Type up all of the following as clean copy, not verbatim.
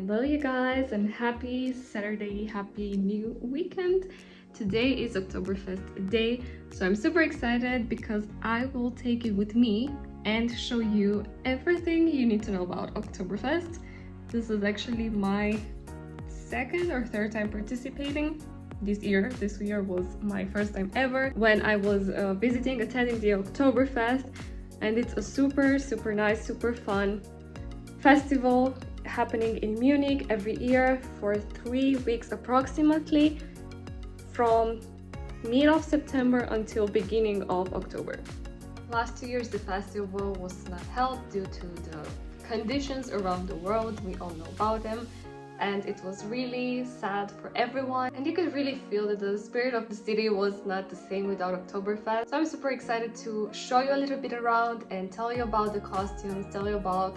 Hello you guys, and happy Saturday, happy new weekend. Today is Oktoberfest day, so I'm super excited because I will take you with me and show you everything you need to know about Oktoberfest. This is actually my second or third time participating this year. This year was my first time ever when I was attending the Oktoberfest, and it's a super nice, super fun festival happening in Munich every year for 3 weeks approximately, from mid of September until beginning of October. Last 2 years the festival was not held due to the conditions around the world. We all know about them, and it was really sad for everyone, and you could really feel that the spirit of the city was not the same without Oktoberfest. So I'm super excited to show you a little bit around and tell you about the costumes, tell you about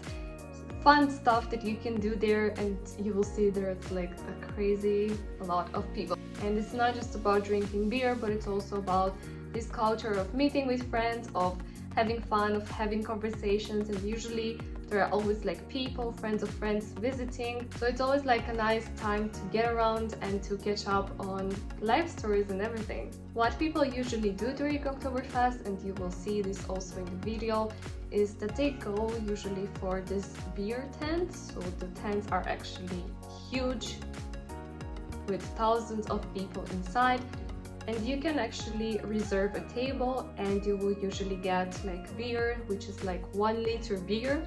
fun stuff that you can do there, and you will see there's like a crazy lot of people. And it's not just about drinking beer, but it's also about this culture of meeting with friends, of having fun, of having conversations, and usually there are always like people, friends of friends visiting. So it's always like a nice time to get around and to catch up on life stories and everything. What people usually do during Oktoberfest, and you will see this also in the video, is that they go usually for this beer tent. So the tents are actually huge with thousands of people inside, and you can actually reserve a table and you will usually get like beer, which is like 1 liter beer,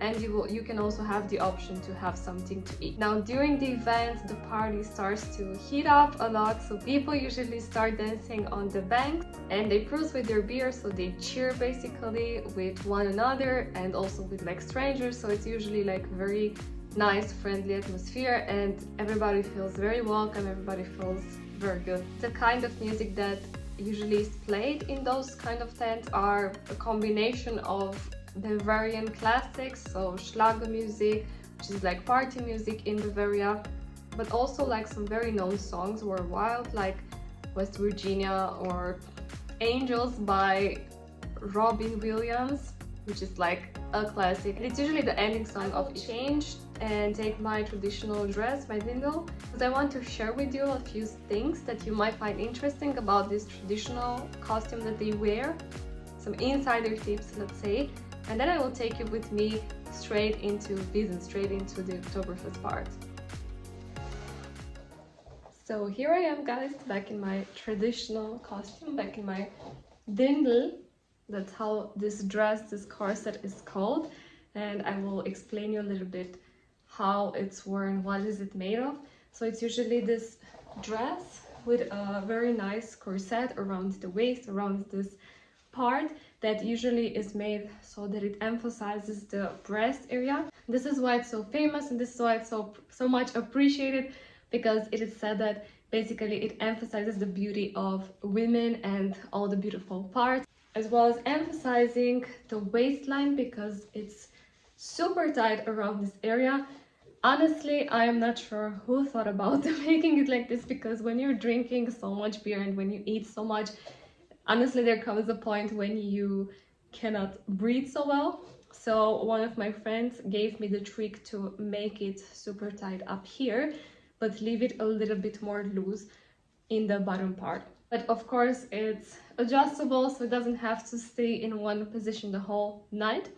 and you can also have the option to have something to eat. Now during the event the party starts to heat up a lot, so people usually start dancing on the banks and they cruise with their beer, so they cheer basically with one another and also with like strangers. So it's usually like very nice, friendly atmosphere, and everybody feels very welcome, everybody feels very good. The kind of music that usually is played in those kind of tents are a combination of Bavarian classics, so Schlager music, which is like party music in Bavaria, but also like some very known songs worldwide, like West Virginia or Angels by Robin Williams, which is like a classic. It's usually the ending song of Change and take my traditional dress by Dirndl, because I want to share with you a few things that you might find interesting about this traditional costume that they wear, some insider tips, let's say, and then I will take you with me straight into the Oktoberfest part. So here I am, guys, back in my traditional costume, back in my Dirndl. That's how this dress, this corset is called, and I will explain you a little bit how it's worn, what is it made of. So it's usually this dress with a very nice corset around the waist, around this part that usually is made so that it emphasizes the breast area. This is why it's so famous, and this is why it's so much appreciated, because it is said that basically it emphasizes the beauty of women and all the beautiful parts, as well as emphasizing the waistline because it's super tight around this area. Honestly, I am not sure who thought about making it like this, because when you're drinking so much beer and when you eat so much, honestly there comes a point when you cannot breathe so well. So one of my friends gave me the trick to make it super tight up here, but leave it a little bit more loose in the bottom part. But of course it's adjustable, so it doesn't have to stay in one position the whole night.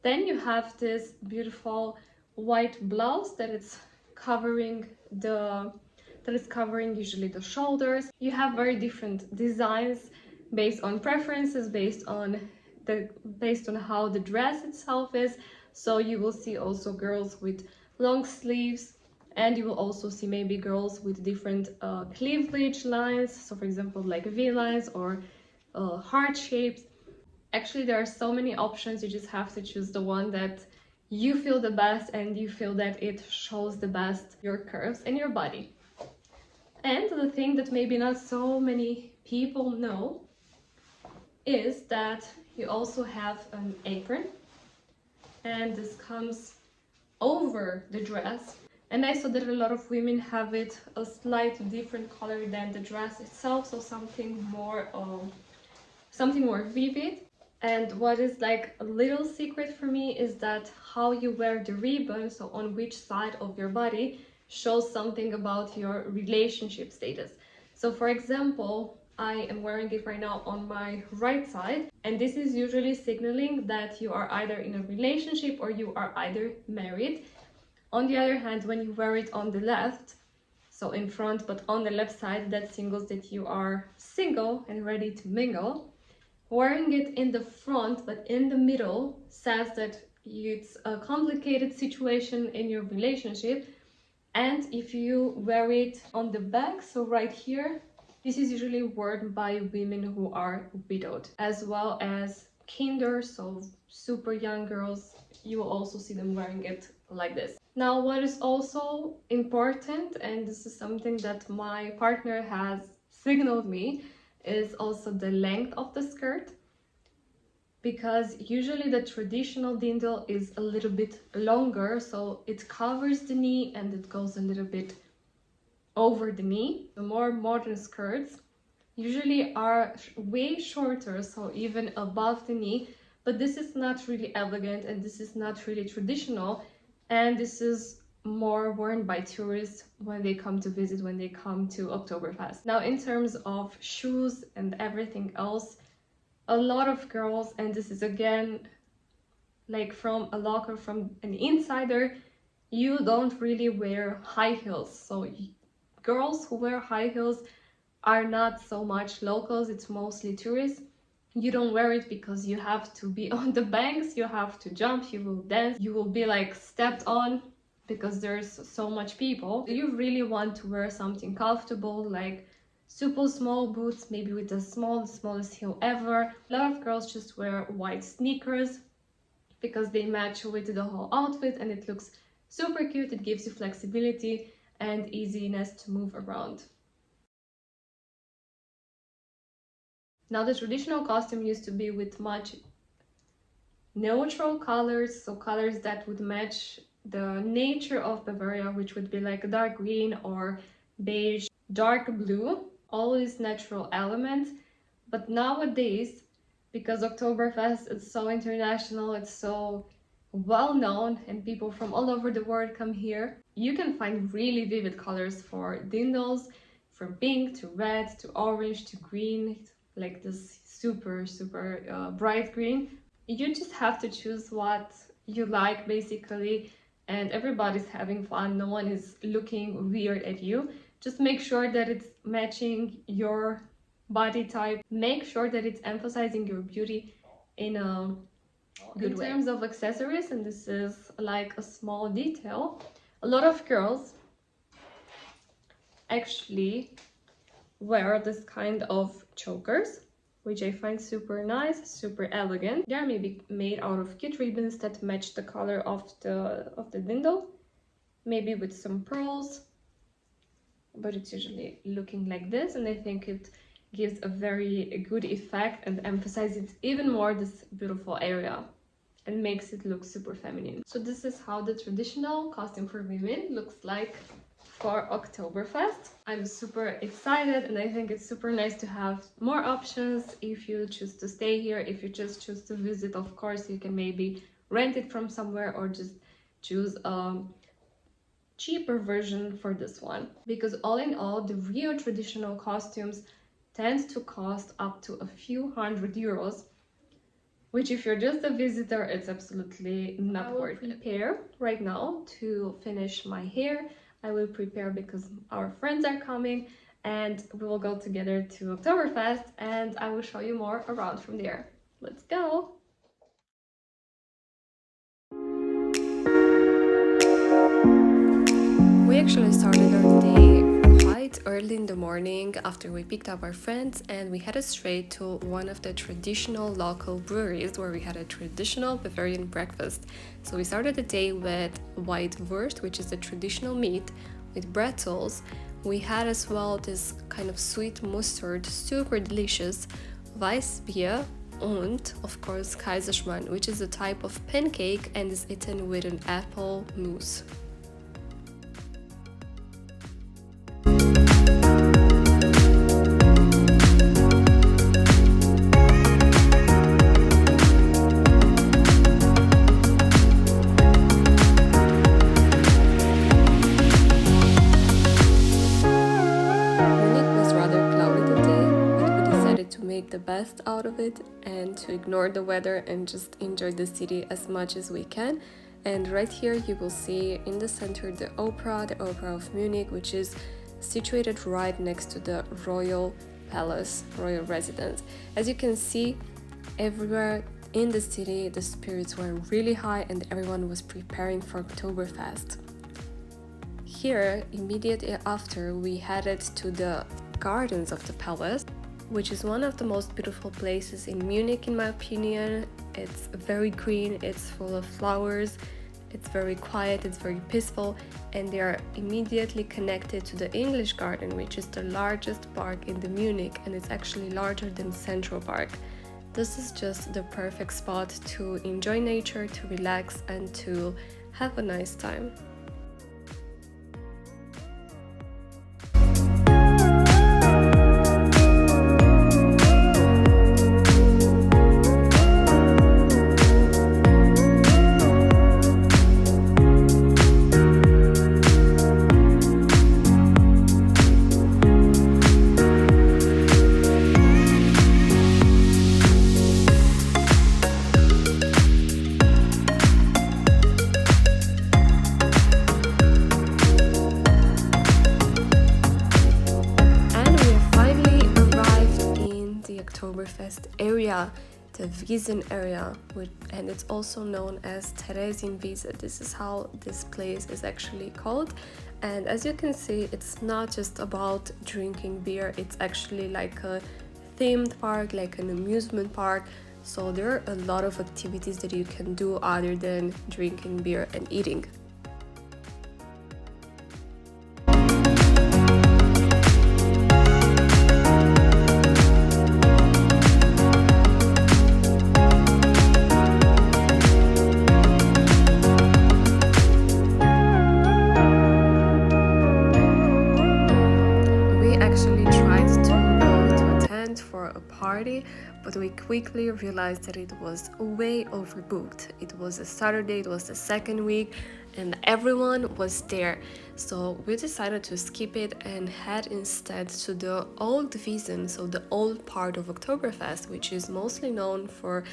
Then you have this beautiful white blouse that is covering usually the shoulders. You have very different designs based on preferences, based on how the dress itself is. So you will see also girls with long sleeves, and you will also see maybe girls with different cleavage lines, so for example like V lines or heart shapes. Actually there are so many options, you just have to choose the one that you feel the best and you feel that it shows the best your curves and your body. And the thing that maybe not so many people know is that you also have an apron, and this comes over the dress. And I saw that a lot of women have it a slightly different color than the dress itself, so something more vivid. And what is like a little secret for me is that how you wear the ribbon, so on which side of your body, shows something about your relationship status. So for example, I am wearing it right now on my right side, and this is usually signaling that you are either in a relationship or you are either married. On the other hand, when you wear it on the left, so in front but on the left side, that signals that you are single and ready to mingle. Wearing it in the front but in the middle says that it's a complicated situation in your relationship. And if you wear it on the back, so right here, this is usually worn by women who are widowed, as well as kinder, so super young girls. You will also see them wearing it like this. Now, what is also important, and this is something that my partner has signaled me, is also the length of the skirt, because usually the traditional dirndl is a little bit longer, so it covers the knee and it goes a little bit over the knee. The more modern skirts usually are way shorter, so even above the knee, but this is not really elegant and this is not really traditional, and this is more worn by tourists when they come to visit, when they come to Oktoberfest. Now, in terms of shoes and everything else, a lot of girls, and this is again like from a local, from an insider, you don't really wear high heels. So girls who wear high heels are not so much locals, it's mostly tourists. You don't wear it because you have to be on the banks, you have to jump, you will dance, you will be like stepped on because there's so much people. You really want to wear something comfortable, like super small boots, maybe with the smallest heel ever. A lot of girls just wear white sneakers because they match with the whole outfit and it looks super cute. It gives you flexibility and easiness to move around. Now, the traditional costume used to be with much neutral colors, so colors that would match the nature of Bavaria, which would be like dark green or beige, dark blue, always natural elements. But nowadays, because Oktoberfest is so international, it's so well known and people from all over the world come here, you can find really vivid colors for dirndls, from pink to red to orange to green, like this super bright green. You just have to choose what you like basically, and everybody's having fun. No one is looking weird at you. Just make sure that it's matching your body type. Make sure that it's emphasizing your beauty in a good way. In terms of accessories, and this is like a small detail, a lot of girls actually wear this kind of chokers, which I find super nice, super elegant. They are maybe made out of cute ribbons that match the color of the dirndl, maybe with some pearls, but it's usually looking like this, and I think it gives a very good effect and emphasizes even more this beautiful area and makes it look super feminine. So this is how the traditional costume for women looks like for Oktoberfest. I'm super excited and I think it's super nice to have more options if you choose to stay here. If you just choose to visit, of course, you can maybe rent it from somewhere or just choose a cheaper version for this one. Because all in all, the real traditional costumes tend to cost up to a few €100, which if you're just a visitor, it's absolutely not worth it. I will prepare right now to finish my hair. I will prepare because our friends are coming and we will go together to Oktoberfest and I will show you more around from there. Let's go! We actually started our day quite early in the morning after we picked up our friends, and we headed straight to one of the traditional local breweries where we had a traditional Bavarian breakfast. So we started the day with white wurst, which is a traditional meat, with pretzels. We had as well this kind of sweet mustard, super delicious Weissbier, and of course Kaiserschmarrn, which is a type of pancake and is eaten with an apple mousse. best out of it and to ignore the weather and just enjoy the city as much as we can. And right here you will see in the center the Opera of Munich, which is situated right next to the royal palace, royal residence. As you can see, everywhere in the city the spirits were really high and everyone was preparing for Oktoberfest. Here, immediately after, we headed to the gardens of the palace, which is one of the most beautiful places in Munich in my opinion. It's very green, it's full of flowers, it's very quiet, it's very peaceful, and they are immediately connected to the English Garden, which is the largest park in the Munich, and it's actually larger than Central Park. This is just the perfect spot to enjoy nature, to relax, and to have a nice time. Oktoberfest area, the Wiesen area, and it's also known as Theresienwiese. This is how this place is actually called. And as you can see, it's not just about drinking beer, it's actually like a themed park, like an amusement park. So there are a lot of activities that you can do other than drinking beer and eating. But we quickly realized that it was way overbooked. It was a Saturday, it was the second week, and everyone was there. So we decided to skip it and head instead to the old Wiesen, so the old part of Oktoberfest, which is mostly known for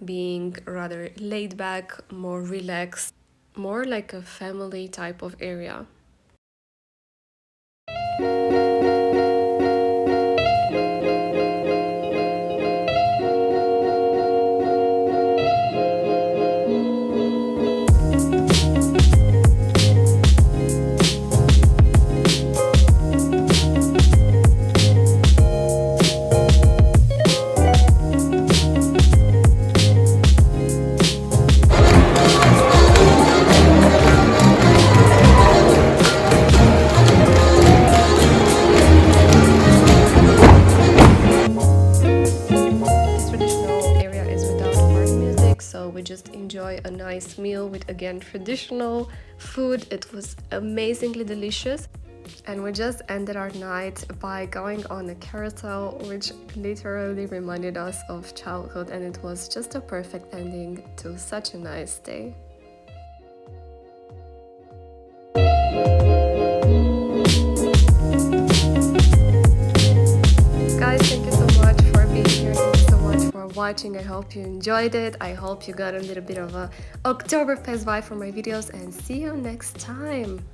being rather laid back, more relaxed, more like a family type of area. We just enjoy a nice meal with again traditional food. It was amazingly delicious, and we just ended our night by going on a carousel, which literally reminded us of childhood, and it was just a perfect ending to such a nice day. Guys, thank you so much for being here. Watching. I hope you enjoyed it. I hope you got a little bit of a Oktoberfest vibe from my videos, and see you next time.